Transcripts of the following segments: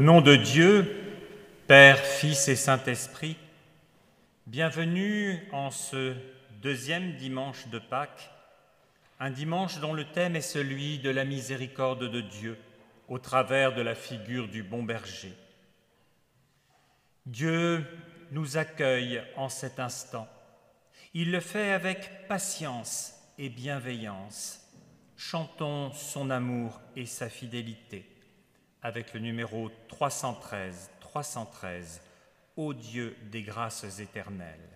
nom de Dieu, Père, Fils et Saint-Esprit, bienvenue en ce deuxième dimanche de Pâques, un dimanche dont le thème est celui de la miséricorde de Dieu au travers de la figure du bon berger. Dieu nous accueille en cet instant. Il le fait avec patience et bienveillance. Chantons son amour et sa fidélité avec le numéro 313, ô Dieu des grâces éternelles.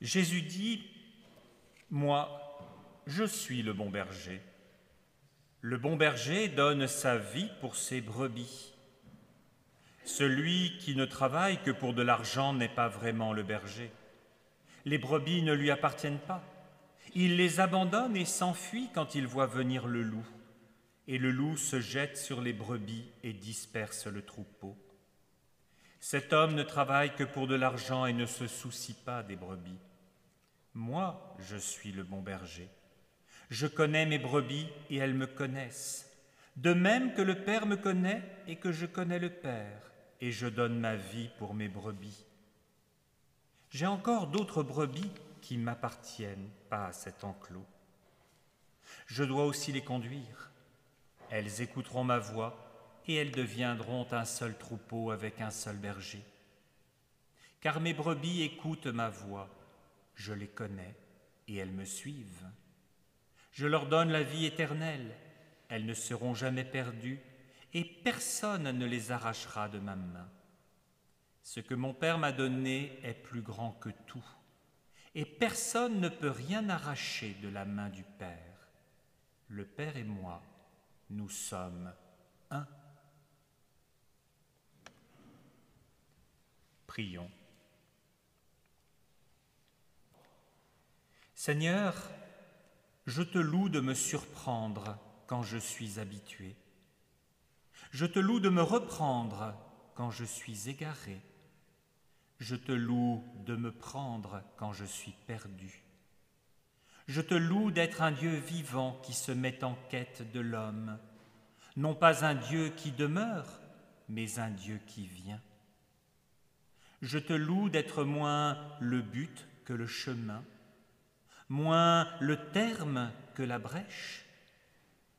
Jésus dit, « Moi, je suis le bon berger. Le bon berger donne sa vie pour ses brebis. Celui qui ne travaille que pour de l'argent n'est pas vraiment le berger. Les brebis ne lui appartiennent pas. Il les abandonne et s'enfuit quand il voit venir le loup. Et le loup se jette sur les brebis et disperse le troupeau. Cet homme ne travaille que pour de l'argent et ne se soucie pas des brebis. Moi, je suis le bon berger. Je connais mes brebis et elles me connaissent, de même que le Père me connaît et que je connais le Père, et je donne ma vie pour mes brebis. J'ai encore d'autres brebis qui m'appartiennent, pas à cet enclos. Je dois aussi les conduire. Elles écouteront ma voix et elles deviendront un seul troupeau avec un seul berger. car mes brebis écoutent ma voix. Je les connais et elles me suivent. Je leur donne la vie éternelle, elles ne seront jamais perdues, et personne ne les arrachera de ma main. Ce que mon Père m'a donné est plus grand que tout, et personne ne peut rien arracher de la main du Père. Le Père et moi, nous sommes un. Prions. Seigneur, je te loue de me surprendre quand je suis habitué. Je te loue de me reprendre quand je suis égaré. Je te loue de me prendre quand je suis perdu. Je te loue d'être un Dieu vivant qui se met en quête de l'homme, non pas un Dieu qui demeure, mais un Dieu qui vient. Je te loue d'être moins le but que le chemin, moins le terme que la brèche,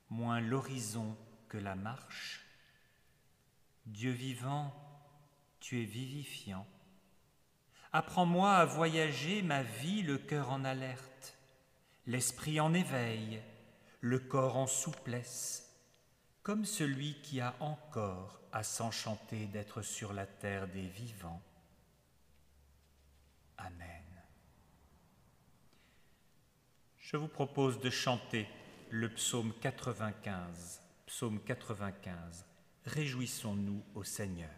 moins l'horizon que la marche. Dieu vivant, tu es vivifiant. Apprends-moi à voyager ma vie le cœur en alerte, l'esprit en éveil, le corps en souplesse, comme celui qui a encore à s'enchanter d'être sur la terre des vivants. Amen. Je vous propose de chanter le psaume 95. Psaume 95. Réjouissons-nous au Seigneur.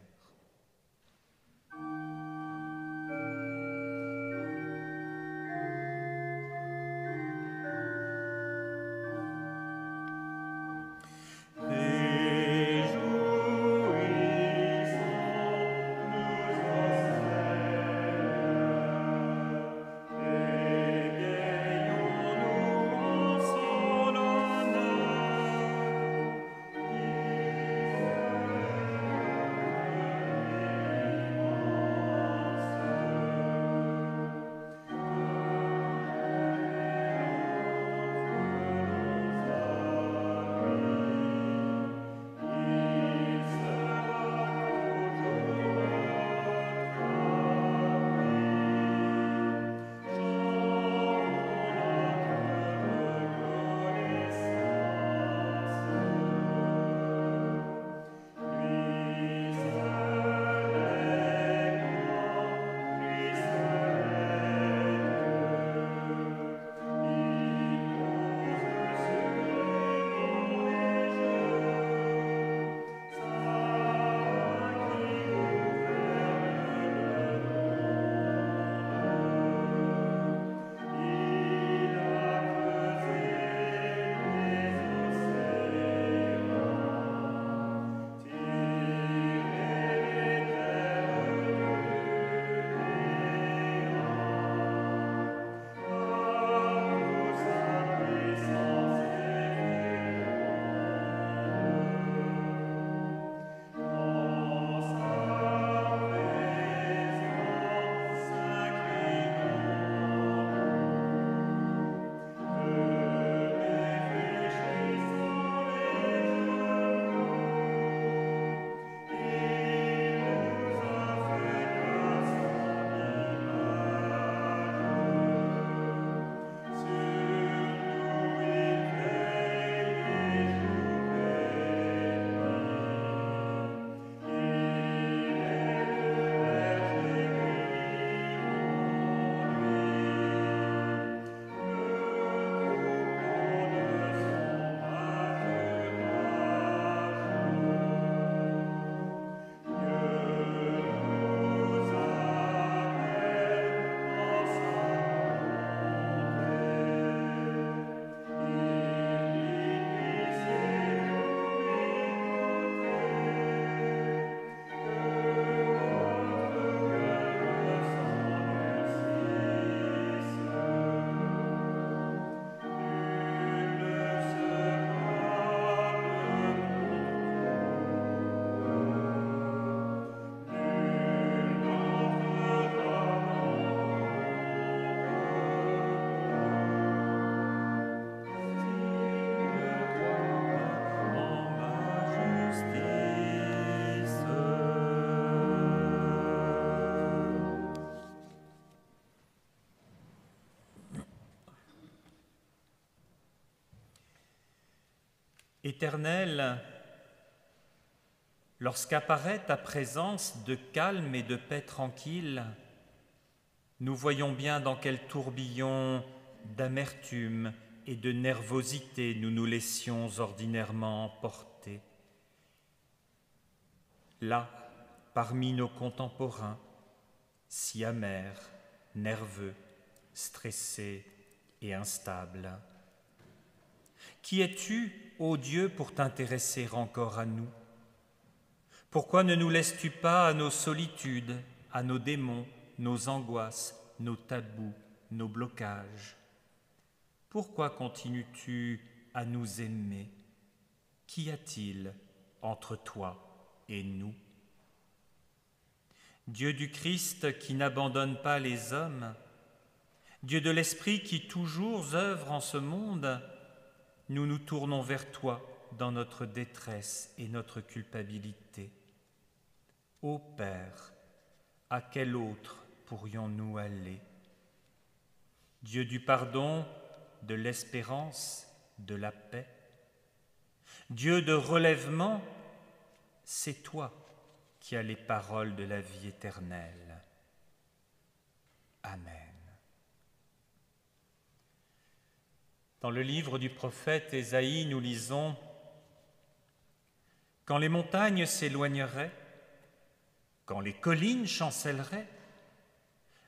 Éternel, lorsqu'apparaît ta présence de calme et de paix tranquille, nous voyons bien dans quel tourbillon d'amertume et de nervosité nous nous laissions ordinairement emporter. Là, parmi nos contemporains, si amers, nerveux, stressés et instables. Qui es-tu, ô Dieu, pour t'intéresser encore à nous? Pourquoi ne nous laisses-tu pas à nos solitudes, à nos démons, nos angoisses, nos tabous, nos blocages? Pourquoi continues-tu à nous aimer? Qu'y a-t-il entre toi et nous? Dieu du Christ qui n'abandonne pas les hommes, Dieu de l'Esprit qui toujours œuvre en ce monde, nous nous tournons vers toi dans notre détresse et notre culpabilité. Ô Père, à quel autre pourrions-nous aller? Dieu du pardon, de l'espérance, de la paix, Dieu de relèvement, c'est toi qui as les paroles de la vie éternelle. Amen. Dans le livre du prophète Ésaïe, nous lisons « Quand les montagnes s'éloigneraient, quand les collines chancelleraient,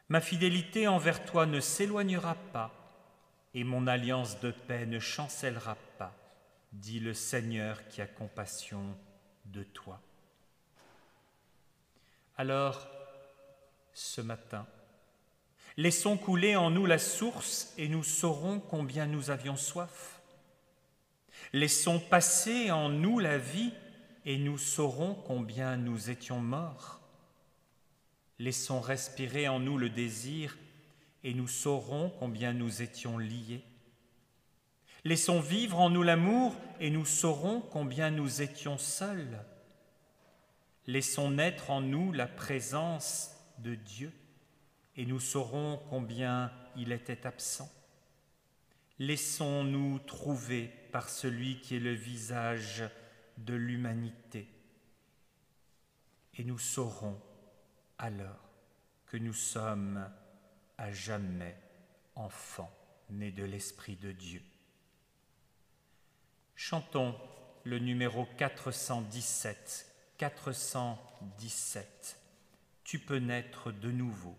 ma fidélité envers toi ne s'éloignera pas et mon alliance de paix ne chancellera pas, dit le Seigneur qui a compassion de toi. » Alors, ce matin, laissons couler en nous la source et nous saurons combien nous avions soif. Laissons passer en nous la vie et nous saurons combien nous étions morts. Laissons respirer en nous le désir et nous saurons combien nous étions liés. Laissons vivre en nous l'amour et nous saurons combien nous étions seuls. Laissons naître en nous la présence de Dieu et nous saurons combien il était absent. Laissons-nous trouver par celui qui est le visage de l'humanité et nous saurons alors que nous sommes à jamais enfants nés de l'Esprit de Dieu. Chantons le numéro 417. 417. Tu peux naître de nouveau.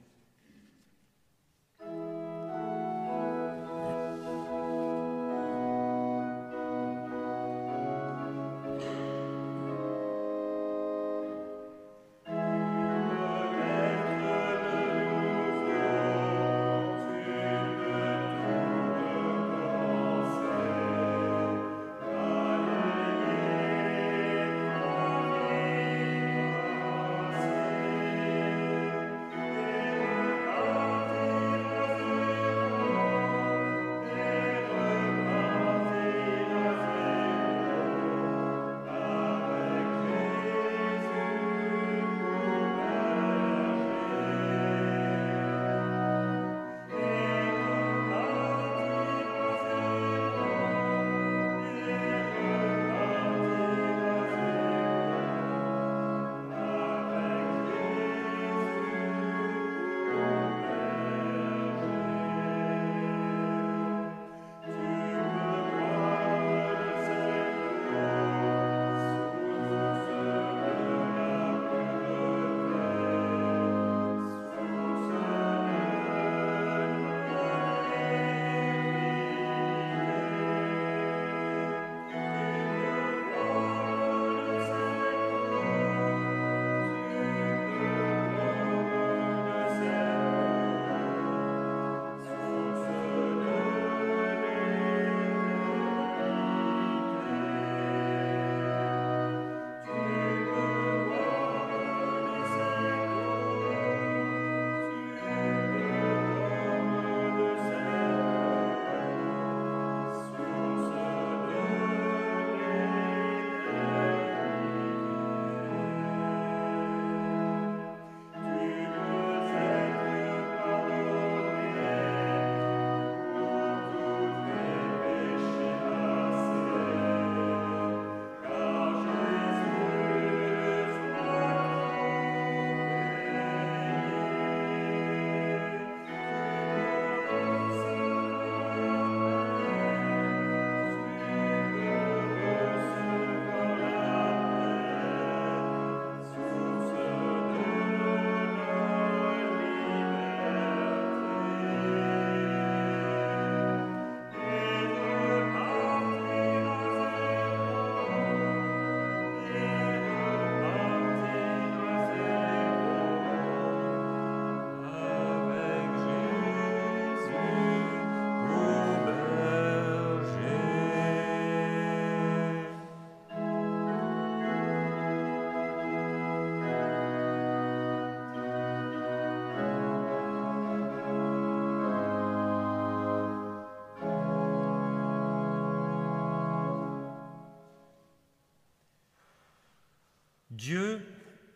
Dieu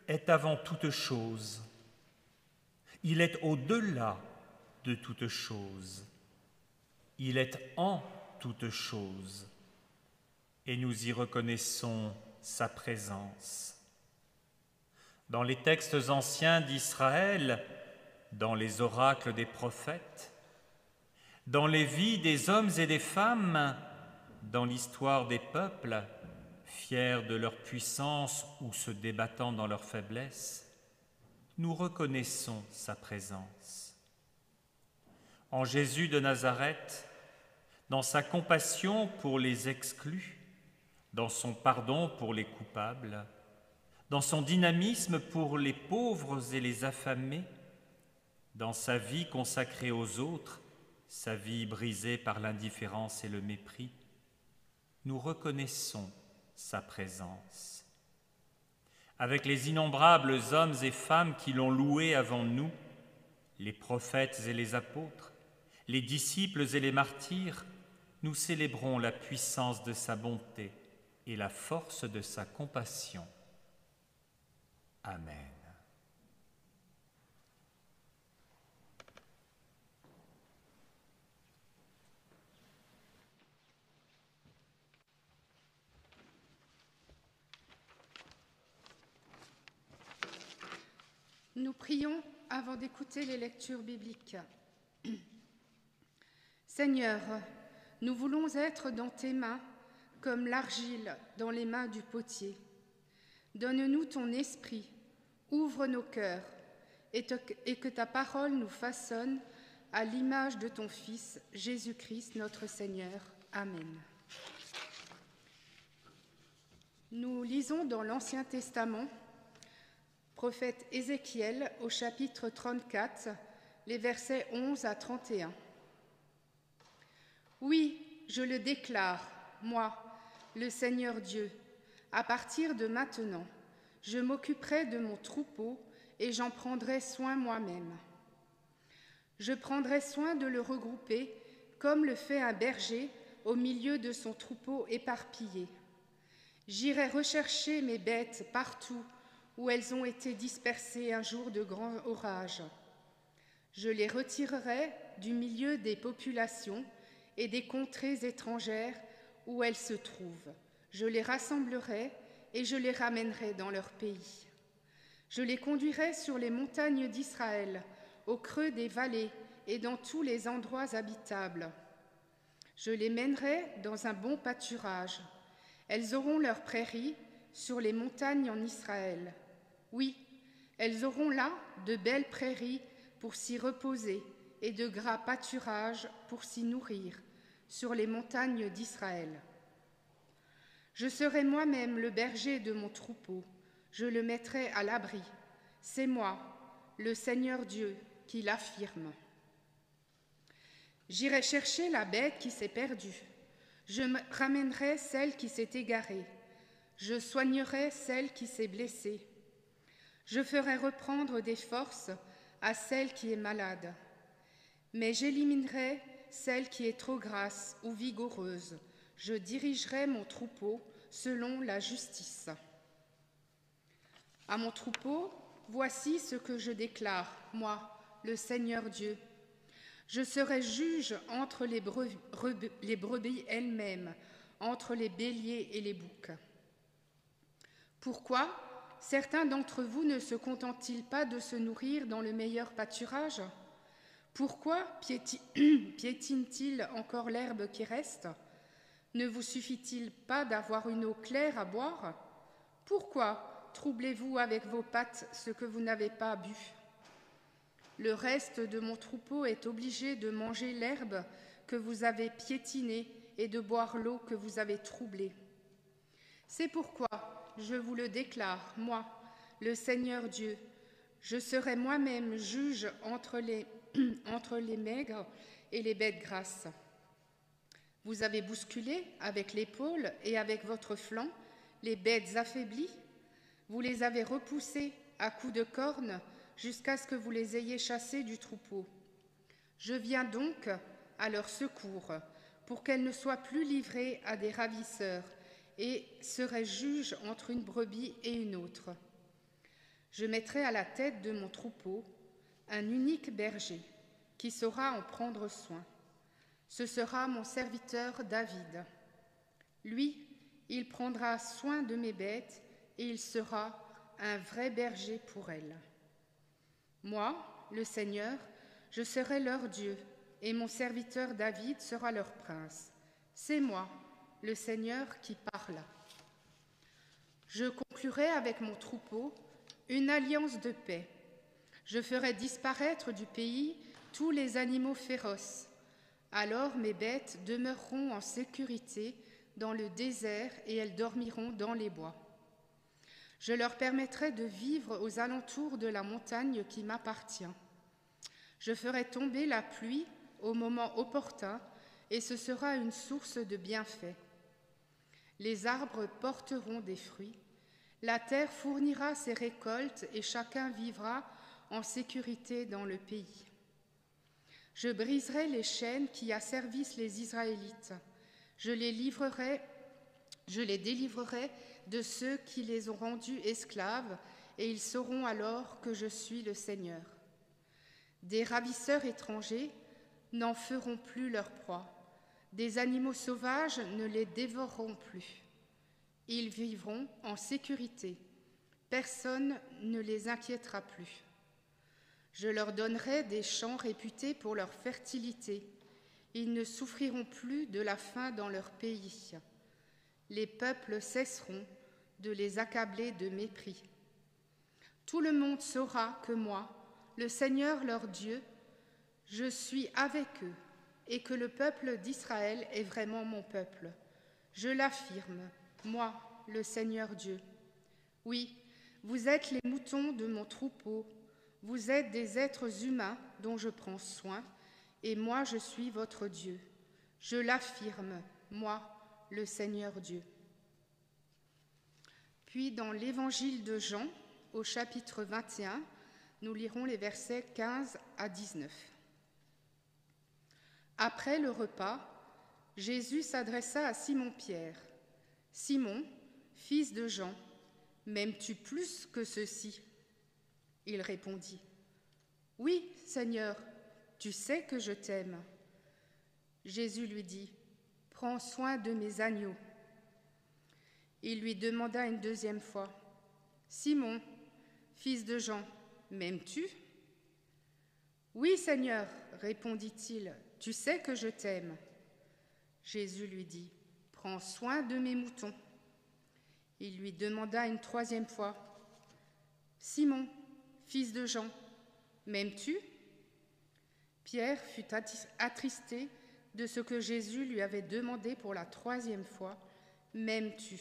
est avant toute chose. Il est au-delà de toute chose. Il est en toute chose. Et nous y reconnaissons sa présence. Dans les textes anciens d'Israël, dans les oracles des prophètes, dans les vies des hommes et des femmes, dans l'histoire des peuples, fiers de leur puissance ou se débattant dans leur faiblesse, nous reconnaissons sa présence. En Jésus de Nazareth, dans sa compassion pour les exclus, dans son pardon pour les coupables, dans son dynamisme pour les pauvres et les affamés, dans sa vie consacrée aux autres, sa vie brisée par l'indifférence et le mépris, nous reconnaissons sa présence. Avec les innombrables hommes et femmes qui l'ont loué avant nous, les prophètes et les apôtres, les disciples et les martyrs, nous célébrons la puissance de sa bonté et la force de sa compassion. Amen. Nous prions avant d'écouter les lectures bibliques. Seigneur, nous voulons être dans tes mains comme l'argile dans les mains du potier. Donne-nous ton esprit, ouvre nos cœurs et que ta parole nous façonne à l'image de ton Fils, Jésus-Christ, notre Seigneur. Amen. Nous lisons dans l'Ancien Testament, prophète Ézéchiel au chapitre 34, les versets 11 à 31. Oui, je le déclare, moi, le Seigneur Dieu, à partir de maintenant, je m'occuperai de mon troupeau et j'en prendrai soin moi-même. Je prendrai soin de le regrouper comme le fait un berger au milieu de son troupeau éparpillé. J'irai rechercher mes bêtes partout où elles ont été dispersées un jour de grand orage. Je les retirerai du milieu des populations et des contrées étrangères où elles se trouvent. Je les rassemblerai et je les ramènerai dans leur pays. Je les conduirai sur les montagnes d'Israël, au creux des vallées et dans tous les endroits habitables. Je les mènerai dans un bon pâturage. Elles auront leurs prairies sur les montagnes en Israël. Oui, elles auront là de belles prairies pour s'y reposer et de gras pâturages pour s'y nourrir sur les montagnes d'Israël. Je serai moi-même le berger de mon troupeau, je le mettrai à l'abri. C'est moi, le Seigneur Dieu, qui l'affirme. J'irai chercher la bête qui s'est perdue. Je ramènerai celle qui s'est égarée. Je soignerai celle qui s'est blessée. Je ferai reprendre des forces à celle qui est malade. Mais j'éliminerai celle qui est trop grasse ou vigoureuse. Je dirigerai mon troupeau selon la justice. À mon troupeau, voici ce que je déclare, moi, le Seigneur Dieu. Je serai juge entre les brebis elles-mêmes, entre les béliers et les boucs. Pourquoi certains d'entre vous ne se contentent-ils pas de se nourrir dans le meilleur pâturage? Pourquoi piétinent-ils encore l'herbe qui reste? Ne vous suffit-il pas d'avoir une eau claire à boire? Pourquoi troublez-vous avec vos pattes ce que vous n'avez pas bu? Le reste de mon troupeau est obligé de manger l'herbe que vous avez piétinée et de boire l'eau que vous avez troublée. C'est pourquoi je vous le déclare, moi, le Seigneur Dieu, je serai moi-même juge entre les maigres et les bêtes grasses. Vous avez bousculé avec l'épaule et avec votre flanc les bêtes affaiblies. Vous les avez repoussées à coups de cornes jusqu'à ce que vous les ayez chassées du troupeau. Je viens donc à leur secours pour qu'elles ne soient plus livrées à des ravisseurs et serai juge entre une brebis et une autre. Je mettrai à la tête de mon troupeau un unique berger qui saura en prendre soin. Ce sera mon serviteur David. Lui, il prendra soin de mes bêtes et il sera un vrai berger pour elles. Moi, le Seigneur, je serai leur Dieu et mon serviteur David sera leur prince. C'est moi, le Seigneur, qui parle. Je conclurai avec mon troupeau une alliance de paix. Je ferai disparaître du pays tous les animaux féroces. Alors mes bêtes demeureront en sécurité dans le désert et elles dormiront dans les bois. Je leur permettrai de vivre aux alentours de la montagne qui m'appartient. Je ferai tomber la pluie au moment opportun et ce sera une source de bienfaits. Les arbres porteront des fruits. La terre fournira ses récoltes et chacun vivra en sécurité dans le pays. Je briserai les chaînes qui asservissent les Israélites. Je les délivrerai de ceux qui les ont rendus esclaves, et ils sauront alors que je suis le Seigneur. Des ravisseurs étrangers n'en feront plus leur proie. Des animaux sauvages ne les dévoreront plus. Ils vivront en sécurité. Personne ne les inquiétera plus. Je leur donnerai des champs réputés pour leur fertilité. Ils ne souffriront plus de la faim dans leur pays. Les peuples cesseront de les accabler de mépris. Tout le monde saura que moi, le Seigneur leur Dieu, je suis avec eux et que le peuple d'Israël est vraiment mon peuple. Je l'affirme, moi, le Seigneur Dieu. Oui, vous êtes les moutons de mon troupeau, vous êtes des êtres humains dont je prends soin, et moi je suis votre Dieu. Je l'affirme, moi, le Seigneur Dieu. Puis dans l'évangile de Jean, au chapitre 21, nous lirons les versets 15 à 19. Après le repas, Jésus s'adressa à Simon-Pierre. « Simon, fils de Jean, m'aimes-tu plus que ceux-ci » Il répondit, « Oui, Seigneur, tu sais que je t'aime. » Jésus lui dit, « Prends soin de mes agneaux. » Il lui demanda une deuxième fois, « Simon, fils de Jean, m'aimes-tu » ? « Oui, Seigneur, répondit-il, tu sais que je t'aime. » Jésus lui dit, « Prends soin de mes moutons. » Il lui demanda une troisième fois, « Simon, fils de Jean, m'aimes-tu » ? Pierre fut attristé de ce que Jésus lui avait demandé pour la troisième fois, « M'aimes-tu » ?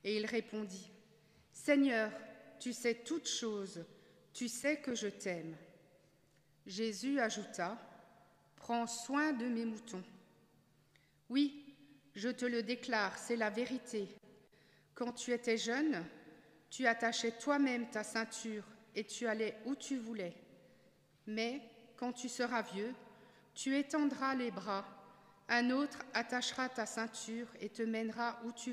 Et il répondit, « Seigneur, tu sais toutes choses, tu sais que je t'aime. » Jésus ajouta, « Prends soin de mes moutons. » Oui, je te le déclare, c'est la vérité. Quand tu étais jeune, tu attachais toi-même ta ceinture et tu allais où tu voulais. Mais quand tu seras vieux, tu étendras les bras, un autre attachera ta ceinture et te mènera où tu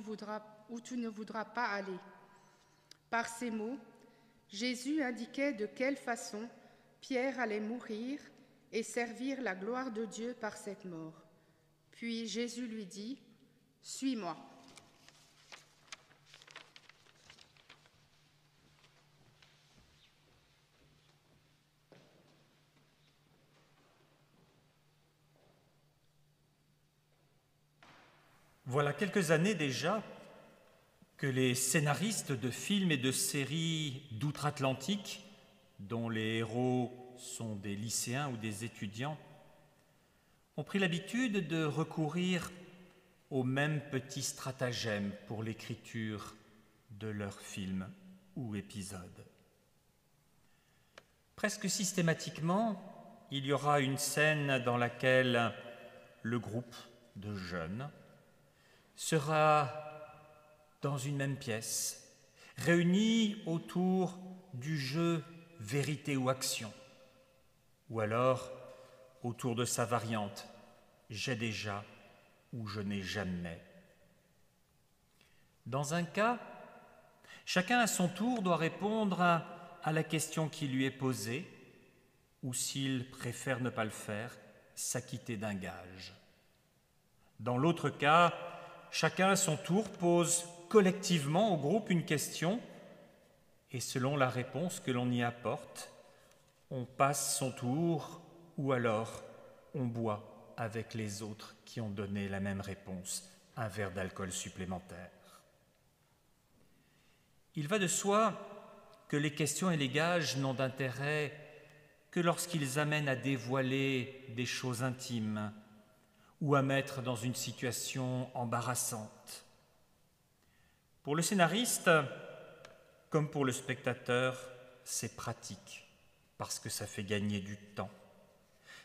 ne voudras pas aller. Par ces mots, Jésus indiquait de quelle façon Pierre allait mourir et servir la gloire de Dieu par cette mort. Puis Jésus lui dit, « Suis-moi. » Voilà quelques années déjà que les scénaristes de films et de séries d'outre-Atlantique, dont les héros sont des lycéens ou des étudiants, ont pris l'habitude de recourir aux mêmes petits stratagèmes pour l'écriture de leurs films ou épisodes. Presque systématiquement, il y aura une scène dans laquelle le groupe de jeunes sera dans une même pièce, réunis autour du jeu vérité ou action, ou alors autour de sa variante j'ai déjà ou je n'ai jamais. Dans un cas, chacun à son tour doit répondre à la question qui lui est posée, ou s'il préfère ne pas le faire, s'acquitter d'un gage. Dans l'autre cas, chacun à son tour pose collectivement au groupe une question, et selon la réponse que l'on y apporte, on passe son tour ou alors on boit avec les autres qui ont donné la même réponse un verre d'alcool supplémentaire. Il va de soi que les questions et les gages n'ont d'intérêt que lorsqu'ils amènent à dévoiler des choses intimes ou à mettre dans une situation embarrassante. Pour le scénariste, comme pour le spectateur, c'est pratique parce que ça fait gagner du temps.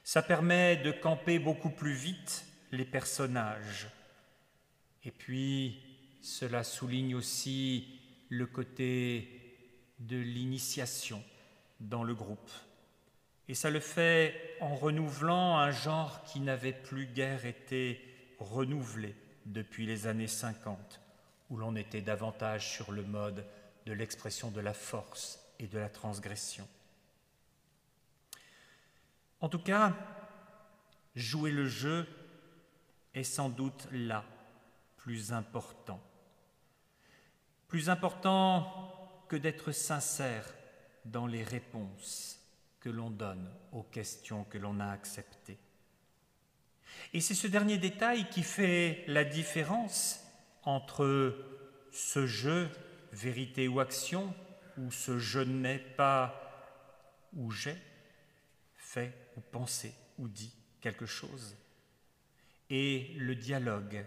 Ça permet de camper beaucoup plus vite les personnages. Et puis, cela souligne aussi le côté de l'initiation dans le groupe. Et ça le fait en renouvelant un genre qui n'avait plus guère été renouvelé depuis les années 50, où l'on était davantage sur le mode de l'expression de la force et de la transgression. En tout cas, jouer le jeu est sans doute là plus important. Plus important que d'être sincère dans les réponses que l'on donne aux questions que l'on a acceptées. Et c'est ce dernier détail qui fait la différence entre ce jeu, vérité ou action, ou ce je n'ai pas ou j'ai fait ou pensé ou dit quelque chose, et le dialogue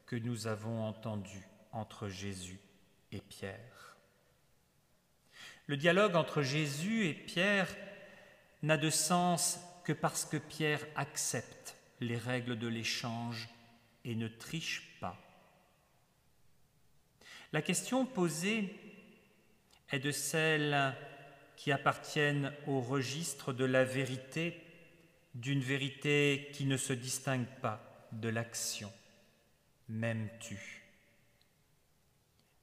que nous avons entendu entre Jésus et Pierre. Le dialogue entre Jésus et Pierre n'a de sens que parce que Pierre accepte les règles de l'échange et ne triche pas. La question posée est de celles qui appartiennent au registre de la vérité, d'une vérité qui ne se distingue pas de l'action. M'aimes-tu ?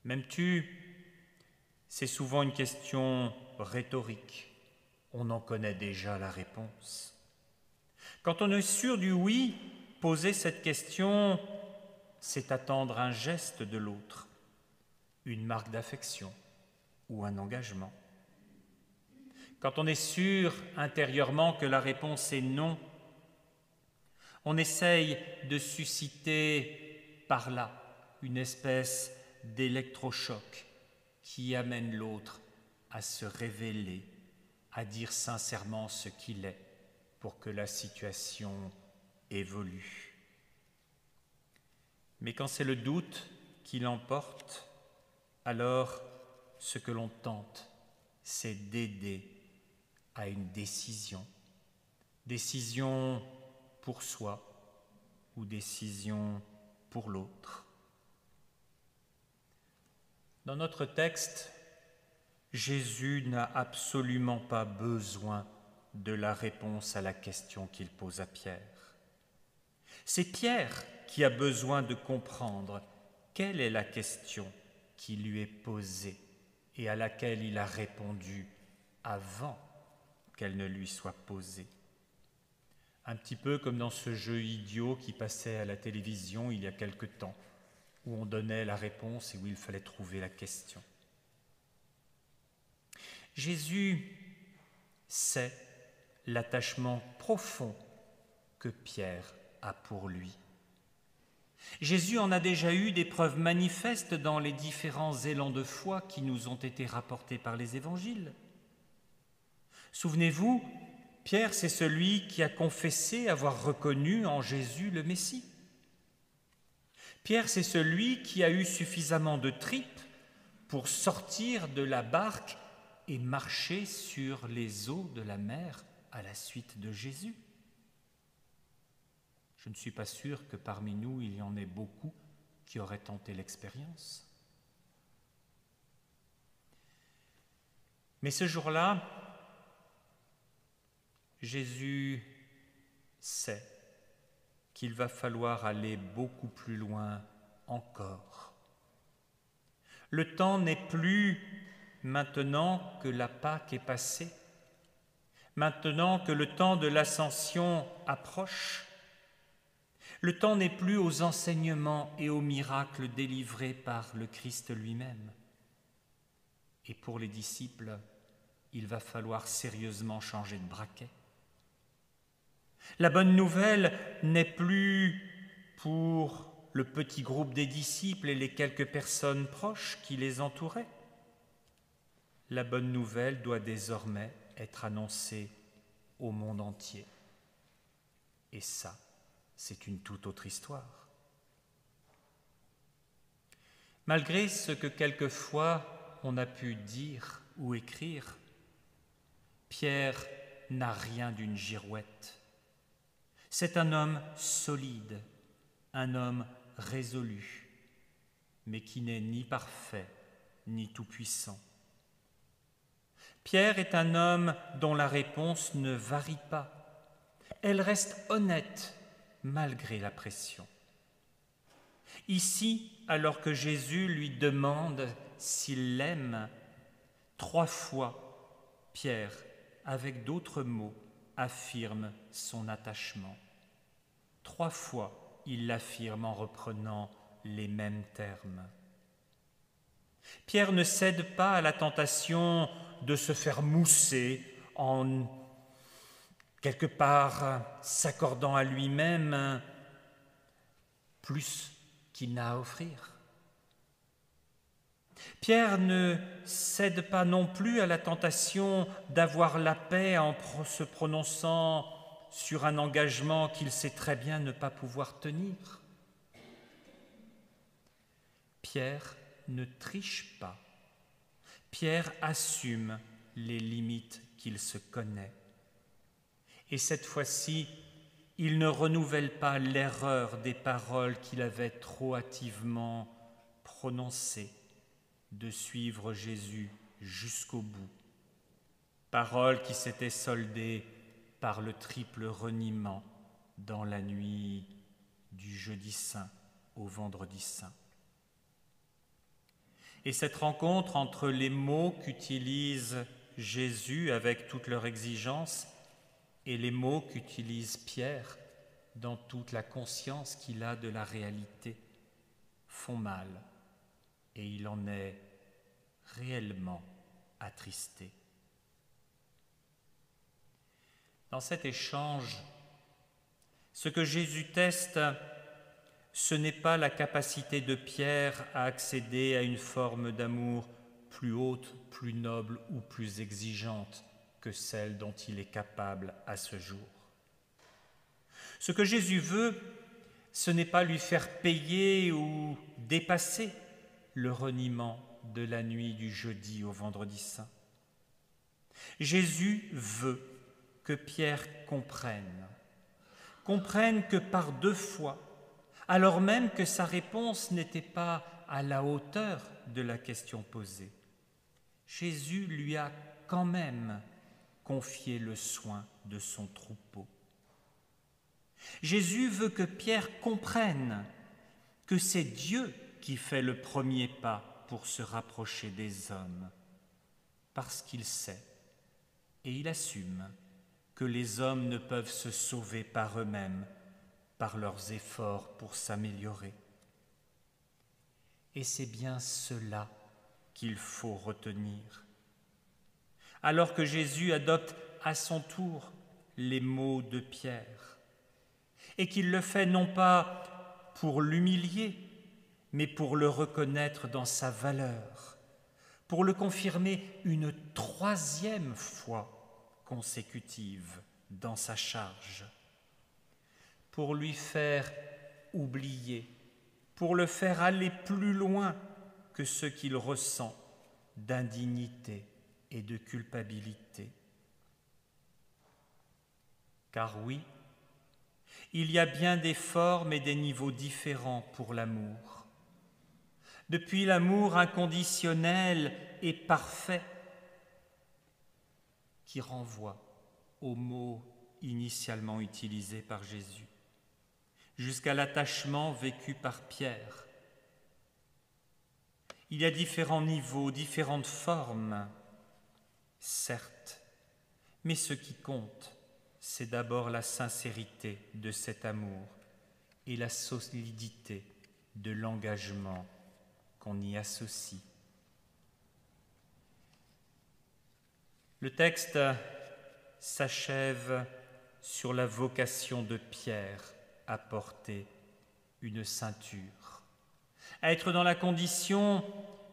M'aimes-tu ? C'est souvent une question rhétorique. On en connaît déjà la réponse. Quand on est sûr du oui, poser cette question, c'est attendre un geste de l'autre, une marque d'affection ou un engagement. Quand on est sûr intérieurement que la réponse est non, on essaye de susciter par là une espèce d'électrochoc qui amène l'autre à se révéler, à dire sincèrement ce qu'il est pour que la situation évolue. Mais quand c'est le doute qui l'emporte, alors ce que l'on tente, c'est d'aider à une décision. Décision pour soi ou décision pour l'autre. Dans notre texte, Jésus n'a absolument pas besoin de la réponse à la question qu'il pose à Pierre. C'est Pierre qui a besoin de comprendre quelle est la question qui lui est posée et à laquelle il a répondu avant qu'elle ne lui soit posée. Un petit peu comme dans ce jeu idiot qui passait à la télévision il y a quelque temps, où on donnait la réponse et où il fallait trouver la question. Jésus sait l'attachement profond que Pierre a pour lui. Jésus en a déjà eu des preuves manifestes dans les différents élans de foi qui nous ont été rapportés par les évangiles. Souvenez-vous, Pierre, c'est celui qui a confessé avoir reconnu en Jésus le Messie. Pierre, c'est celui qui a eu suffisamment de tripes pour sortir de la barque et marcher sur les eaux de la mer à la suite de Jésus. Je ne suis pas sûr que parmi nous, il y en ait beaucoup qui auraient tenté l'expérience. Mais ce jour-là, Jésus sait qu'il va falloir aller beaucoup plus loin encore. Le temps n'est plus maintenant que la Pâque est passée, maintenant que le temps de l'Ascension approche. Le temps n'est plus aux enseignements et aux miracles délivrés par le Christ lui-même. Et pour les disciples, il va falloir sérieusement changer de braquet. La bonne nouvelle n'est plus pour le petit groupe des disciples et les quelques personnes proches qui les entouraient. La bonne nouvelle doit désormais être annoncée au monde entier. Et ça, c'est une toute autre histoire. Malgré ce que quelquefois on a pu dire ou écrire, Pierre n'a rien d'une girouette. C'est un homme solide, un homme résolu, mais qui n'est ni parfait ni tout-puissant. Pierre est un homme dont la réponse ne varie pas. Elle reste honnête malgré la pression. Ici, alors que Jésus lui demande s'il l'aime, 3 fois, Pierre, avec d'autres mots, affirme son attachement. 3 fois, il l'affirme en reprenant les mêmes termes. Pierre ne cède pas à la tentation de se faire mousser en quelque part s'accordant à lui-même plus qu'il n'a à offrir. Pierre ne cède pas non plus à la tentation d'avoir la paix en se prononçant sur un engagement qu'il sait très bien ne pas pouvoir tenir. Pierre ne triche pas. Pierre assume les limites qu'il se connaît. Et cette fois-ci, il ne renouvelle pas l'erreur des paroles qu'il avait trop hâtivement prononcées, de suivre Jésus jusqu'au bout. Paroles qui s'étaient soldées par le triple reniement dans la nuit du jeudi saint au vendredi saint. Et cette rencontre entre les mots qu'utilise Jésus avec toute leur exigence et les mots qu'utilise Pierre dans toute la conscience qu'il a de la réalité font mal, et il en est réellement attristé. Dans cet échange, ce que Jésus teste, ce n'est pas la capacité de Pierre à accéder à une forme d'amour plus haute, plus noble ou plus exigeante que celle dont il est capable à ce jour. Ce que Jésus veut, ce n'est pas lui faire payer ou dépasser le reniement de la nuit du jeudi au vendredi saint. Jésus veut que Pierre comprenne que par 2 fois, alors même que sa réponse n'était pas à la hauteur de la question posée, Jésus lui a quand même confié le soin de son troupeau. Jésus veut que Pierre comprenne que c'est Dieu qui fait le premier pas pour se rapprocher des hommes, parce qu'il sait et il assume que les hommes ne peuvent se sauver par eux-mêmes, par leurs efforts pour s'améliorer. Et c'est bien cela qu'il faut retenir. Alors que Jésus adopte à son tour les mots de Pierre, et qu'il le fait non pas pour l'humilier, mais pour le reconnaître dans sa valeur, pour le confirmer une 3e fois consécutive dans sa charge, pour lui faire oublier, pour le faire aller plus loin que ce qu'il ressent d'indignité et de culpabilité. Car oui, il y a bien des formes et des niveaux différents pour l'amour. Depuis l'amour inconditionnel et parfait, qui renvoie aux mots initialement utilisés par Jésus, jusqu'à l'attachement vécu par Pierre. Il y a différents niveaux, différentes formes, certes, mais ce qui compte, c'est d'abord la sincérité de cet amour et la solidité de l'engagement qu'on y associe. Le texte s'achève sur la vocation de Pierre à porter une ceinture, à être dans la condition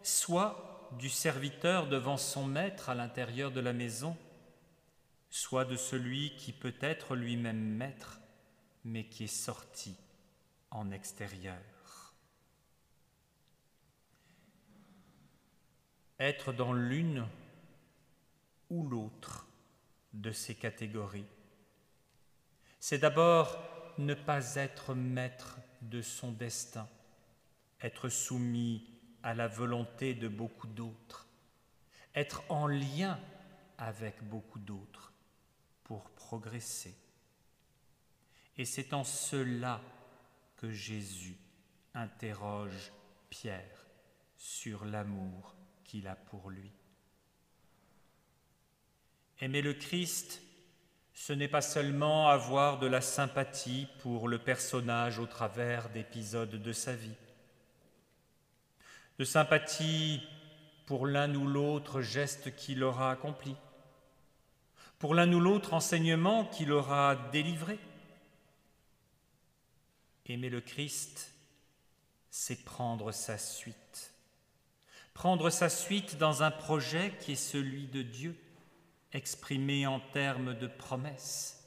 soit du serviteur devant son maître à l'intérieur de la maison, soit de celui qui peut être lui-même maître, mais qui est sorti en extérieur. Être dans l'une ou l'autre de ces catégories, c'est d'abord ne pas être maître de son destin, être soumis à la volonté de beaucoup d'autres, être en lien avec beaucoup d'autres pour progresser. Et c'est en cela que Jésus interroge Pierre sur l'amour qu'il a pour lui. Aimer le Christ, ce n'est pas seulement avoir de la sympathie pour le personnage au travers d'épisodes de sa vie, de sympathie pour l'un ou l'autre geste qu'il aura accompli, pour l'un ou l'autre enseignement qu'il aura délivré. Aimer le Christ, c'est prendre sa suite. Prendre sa suite dans un projet qui est celui de Dieu, exprimé en termes de promesses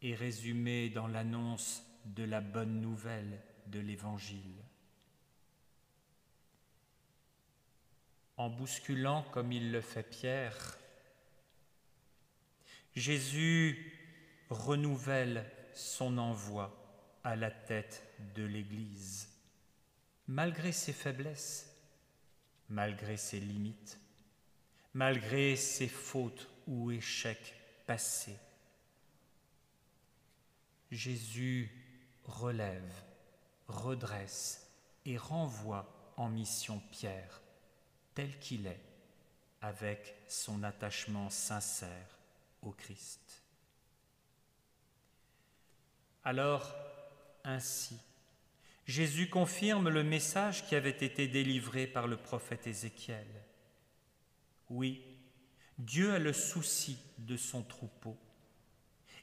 et résumé dans l'annonce de la bonne nouvelle de l'Évangile. En bousculant comme il le fait Pierre, Jésus renouvelle son envoi à la tête de l'Église, malgré ses faiblesses, malgré ses limites, malgré ses fautes ou échecs passés. Jésus relève, redresse et renvoie en mission Pierre, tel qu'il est, avec son attachement sincère au Christ. Alors, ainsi, Jésus confirme le message qui avait été délivré par le prophète Ézéchiel. Oui, Dieu a le souci de son troupeau.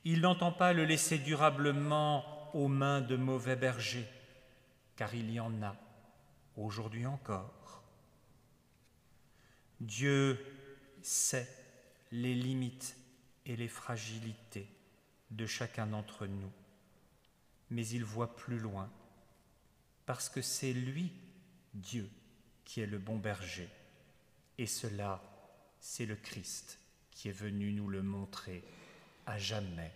Il n'entend pas le laisser durablement aux mains de mauvais bergers, car il y en a, aujourd'hui encore. Dieu sait les limites et les fragilités de chacun d'entre nous, mais il voit plus loin, parce que c'est lui, Dieu, qui est le bon berger, et cela, c'est le Christ qui est venu nous le montrer à jamais.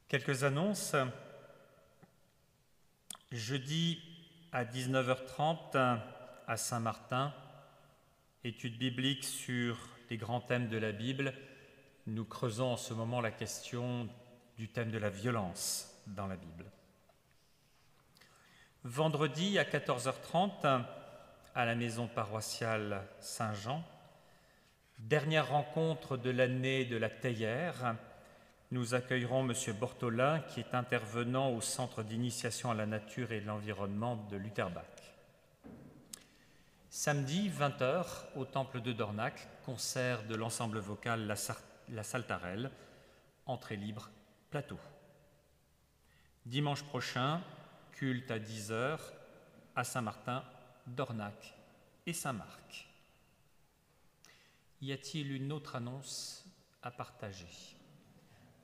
Quelques annonces. Jeudi à 19h30 à Saint-Martin, étude biblique sur les grands thèmes de la Bible. Nous creusons en ce moment la question du thème de la violence dans la Bible. Vendredi à 14h30 à la maison paroissiale Saint-Jean, dernière rencontre de l'année de la théière. Nous accueillerons M. Bortolin, qui est intervenant au Centre d'initiation à la nature et l'environnement de Lutterbach. Samedi, 20h, au Temple de Dornac, concert de l'ensemble vocal La Saltarelle, entrée libre, plateau. Dimanche prochain, culte à 10h, à Saint-Martin, Dornac et Saint-Marc. Y a-t-il une autre annonce à partager ?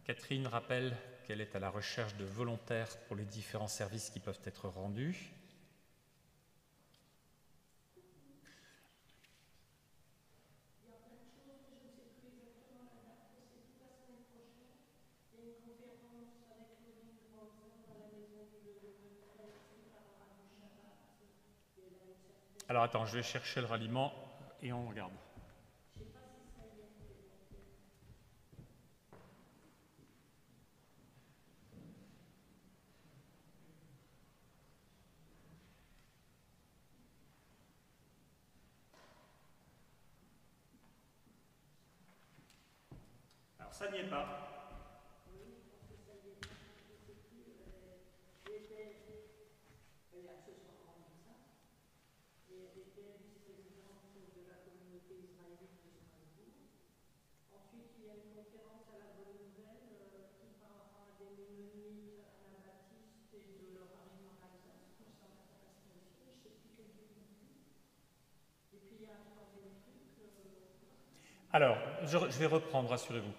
Catherine rappelle qu'elle est à la recherche de volontaires pour les différents services qui peuvent être rendus. Il y a plein de choses, je ne sais plus exactement la date, mais c'est toute la semaine prochaine. Il y a une conférence avec Claudine Grandin dans la maison de Leventfeld qui parlera du Shabbat. Alors attends, je vais chercher le ralliement et on regarde. Je ne sais pas si ça y est. Alors ça n'y est pas. Ensuite, il y a une conférence à la Bonne Nouvelle qui parlera des Ménonites anabaptistes et de leur arrivée en Alsace. Moi, ça m'intéresse aussi. Je ne sais plus quel pays. Et puis, il y a un troisième truc. Alors, je vais reprendre, rassurez-vous.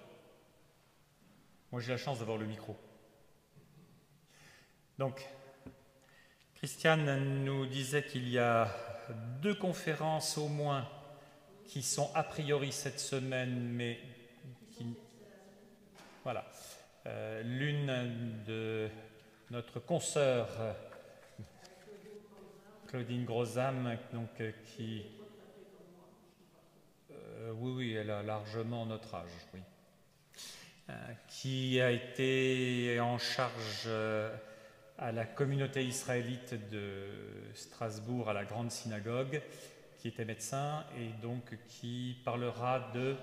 Moi, j'ai la chance d'avoir le micro. Donc, Christiane nous disait qu'il y a 2 conférences au moins qui sont a priori cette semaine, mais qui... Voilà. L'une de notre consoeur, Claudine Grosam, donc, qui... oui, elle a largement notre âge, oui. Qui a été en charge à la communauté israélite de Strasbourg, à la Grande Synagogue, qui était médecin et donc qui parlera de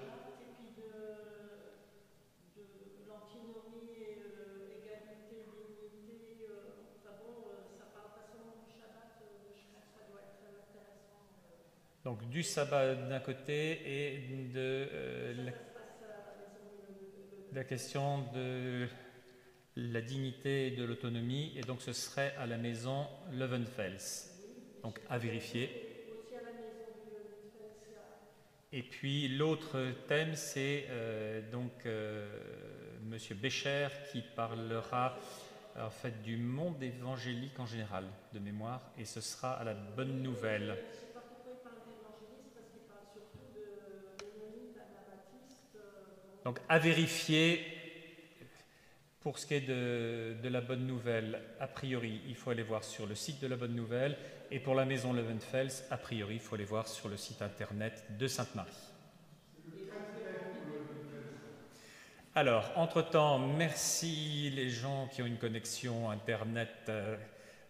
l'antinomie et égalité, dignité. Enfin bon, ça parle pas seulement du Shabbat. Je crois que ça doit être très intéressant. donc du sabbat d'un côté et de la question de la dignité et de l'autonomie, et donc ce serait à la maison Leventfels. Donc à vérifier. Et puis l'autre thème, c'est Monsieur Bécher qui parlera en fait du monde évangélique en général, de mémoire, et ce sera à la Bonne Nouvelle. Je ne sais pas pourquoi il parle d'évangéliste, parce qu'il parle surtout de Ménonites anabaptistes. Donc à vérifier. Pour ce qui est de la Bonne Nouvelle, a priori, il faut aller voir sur le site de la Bonne Nouvelle, et pour la maison Leventfels, a priori, il faut aller voir sur le site internet de Sainte-Marie. Alors, entre-temps, merci les gens qui ont une connexion internet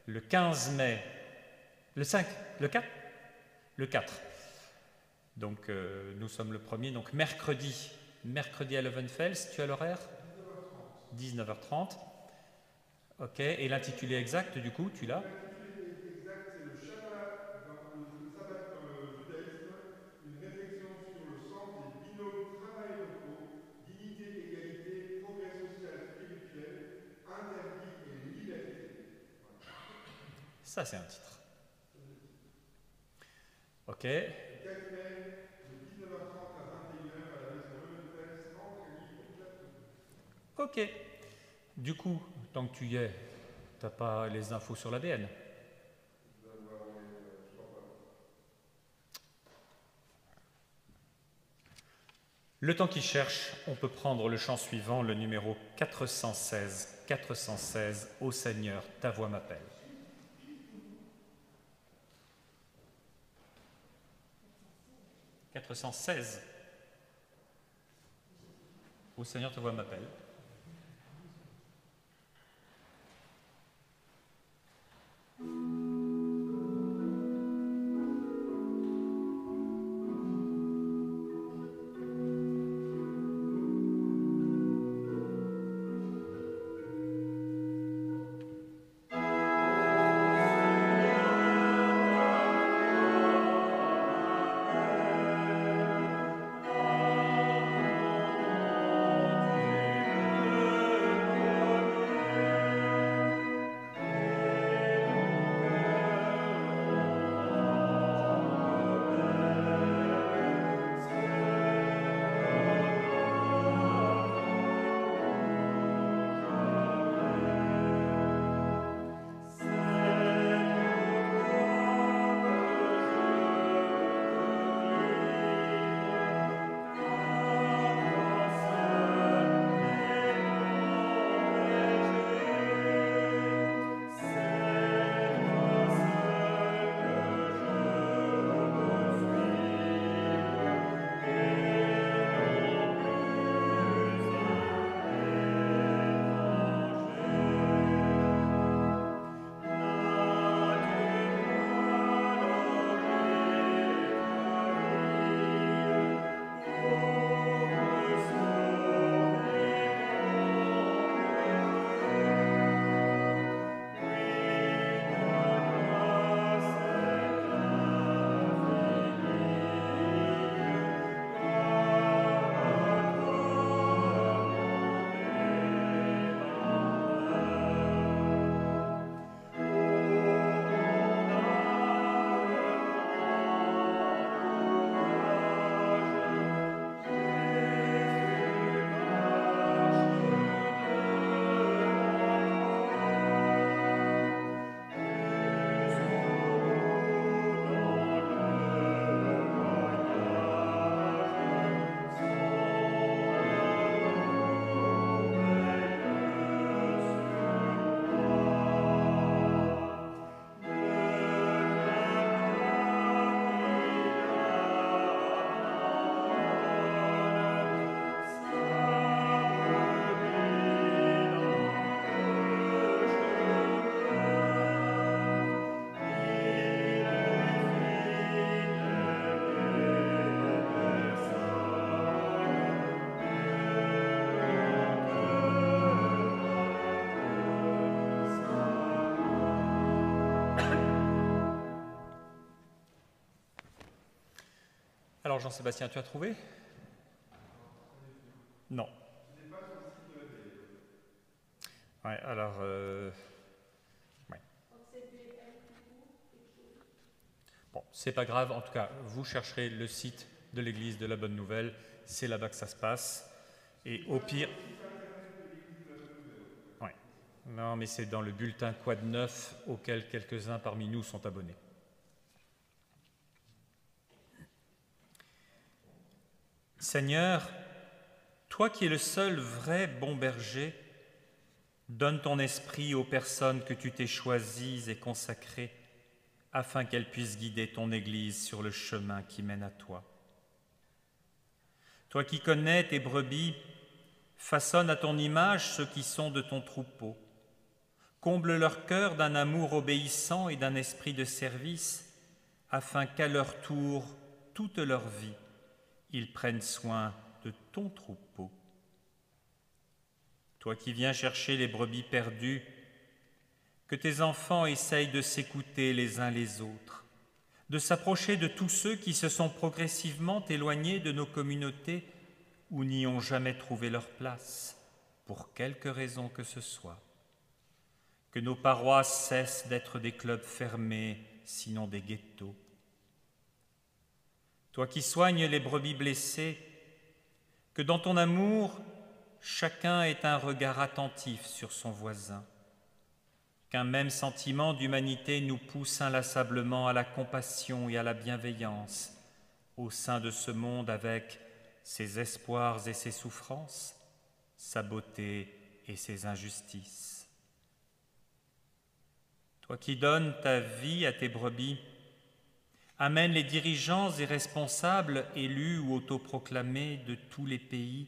le 15 mai, le 5, le 4 ? Le 4. Donc, nous sommes le 1er, donc mercredi à Leventfels, tu as l'horaire ? 19h30. Ok, et l'intitulé exact, du coup, tu l'as ? L'intitulé exact, c'est le Shabbat dans le judaïsme, une réflexion sur le sens des binômes travail-repos, dignité, égalité, progrès social, spirituel, interdit et liberté. Voilà. Ça, c'est un titre. Ok. 4 mai, de 19h30 à 21h à la maison Leventfels, entre libre plateau. Ok. Du coup, tant que tu y es, tu n'as pas les infos sur l'ADN. Le temps qui cherche, on peut prendre le chant suivant, le numéro 416. 416, Ô Seigneur, ta voix m'appelle. « 416. Ô Seigneur, ta voix m'appelle. » Alors Jean-Sébastien, tu as trouvé? Non. Ouais, alors... ouais. Bon, c'est pas grave, en tout cas, vous chercherez le site de l'église de la Bonne Nouvelle, c'est là-bas que ça se passe. Et au pire... Ouais. Non, mais c'est dans le bulletin Quad 9 auquel quelques-uns parmi nous sont abonnés. Seigneur, toi qui es le seul vrai bon berger, donne ton esprit aux personnes que tu t'es choisies et consacrées, afin qu'elles puissent guider ton Église sur le chemin qui mène à toi. Toi qui connais tes brebis, façonne à ton image ceux qui sont de ton troupeau. Comble leur cœur d'un amour obéissant et d'un esprit de service, afin qu'à leur tour, toute leur vie, ils prennent soin de ton troupeau. Toi qui viens chercher les brebis perdues, que tes enfants essayent de s'écouter les uns les autres, de s'approcher de tous ceux qui se sont progressivement éloignés de nos communautés ou n'y ont jamais trouvé leur place, pour quelque raison que ce soit. Que nos paroisses cessent d'être des clubs fermés, sinon des ghettos. Toi qui soignes les brebis blessées, que dans ton amour, chacun ait un regard attentif sur son voisin, qu'un même sentiment d'humanité nous pousse inlassablement à la compassion et à la bienveillance au sein de ce monde avec ses espoirs et ses souffrances, sa beauté et ses injustices. Toi qui donnes ta vie à tes brebis, amène les dirigeants et responsables, élus ou autoproclamés de tous les pays,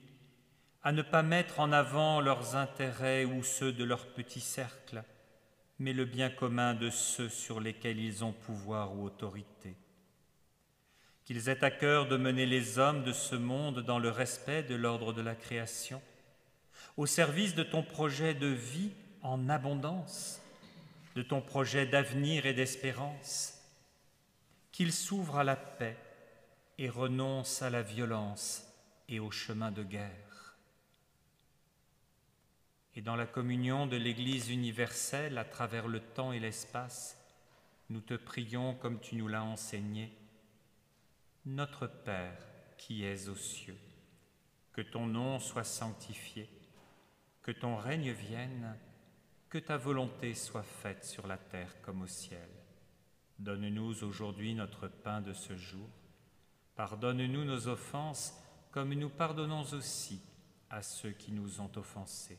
à ne pas mettre en avant leurs intérêts ou ceux de leur petit cercle, mais le bien commun de ceux sur lesquels ils ont pouvoir ou autorité. Qu'ils aient à cœur de mener les hommes de ce monde dans le respect de l'ordre de la création, au service de ton projet de vie en abondance, de ton projet d'avenir et d'espérance, qu'ils s'ouvrent à la paix et renoncent à la violence et au chemin de guerre. Et dans la communion de l'Église universelle à travers le temps et l'espace, nous te prions comme tu nous l'as enseigné. Notre Père qui es aux cieux, que ton nom soit sanctifié, que ton règne vienne, que ta volonté soit faite sur la terre comme au ciel. Donne-nous aujourd'hui notre pain de ce jour. Pardonne-nous nos offenses, comme nous pardonnons aussi à ceux qui nous ont offensés.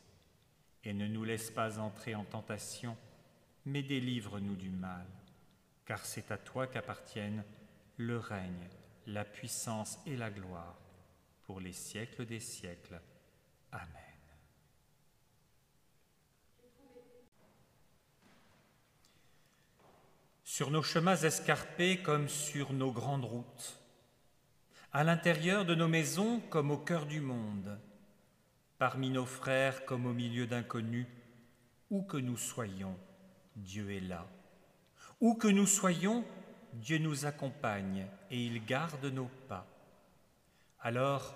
Et ne nous laisse pas entrer en tentation, mais délivre-nous du mal. Car c'est à toi qu'appartiennent le règne, la puissance et la gloire, pour les siècles des siècles. Amen. Sur nos chemins escarpés comme sur nos grandes routes, à l'intérieur de nos maisons comme au cœur du monde, parmi nos frères comme au milieu d'inconnus, où que nous soyons, Dieu est là. Où que nous soyons, Dieu nous accompagne et il garde nos pas. Alors,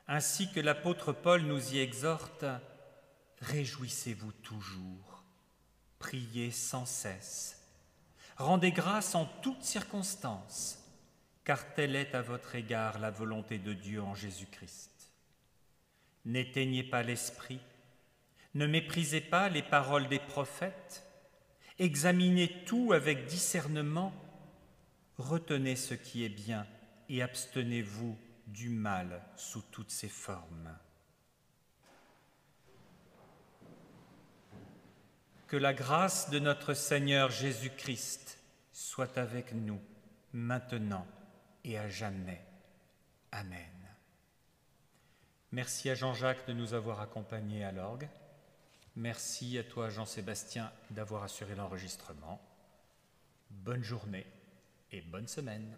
ainsi que l'apôtre Paul nous y exhorte, réjouissez-vous toujours, priez sans cesse. Rendez grâce en toutes circonstances, car telle est à votre égard la volonté de Dieu en Jésus-Christ. N'éteignez pas l'esprit, ne méprisez pas les paroles des prophètes, examinez tout avec discernement, retenez ce qui est bien et abstenez-vous du mal sous toutes ses formes. Que la grâce de notre Seigneur Jésus-Christ soit avec nous, maintenant et à jamais. Amen. Merci à Jean-Jacques de nous avoir accompagnés à l'orgue. Merci à toi, Jean-Sébastien, d'avoir assuré l'enregistrement. Bonne journée et bonne semaine.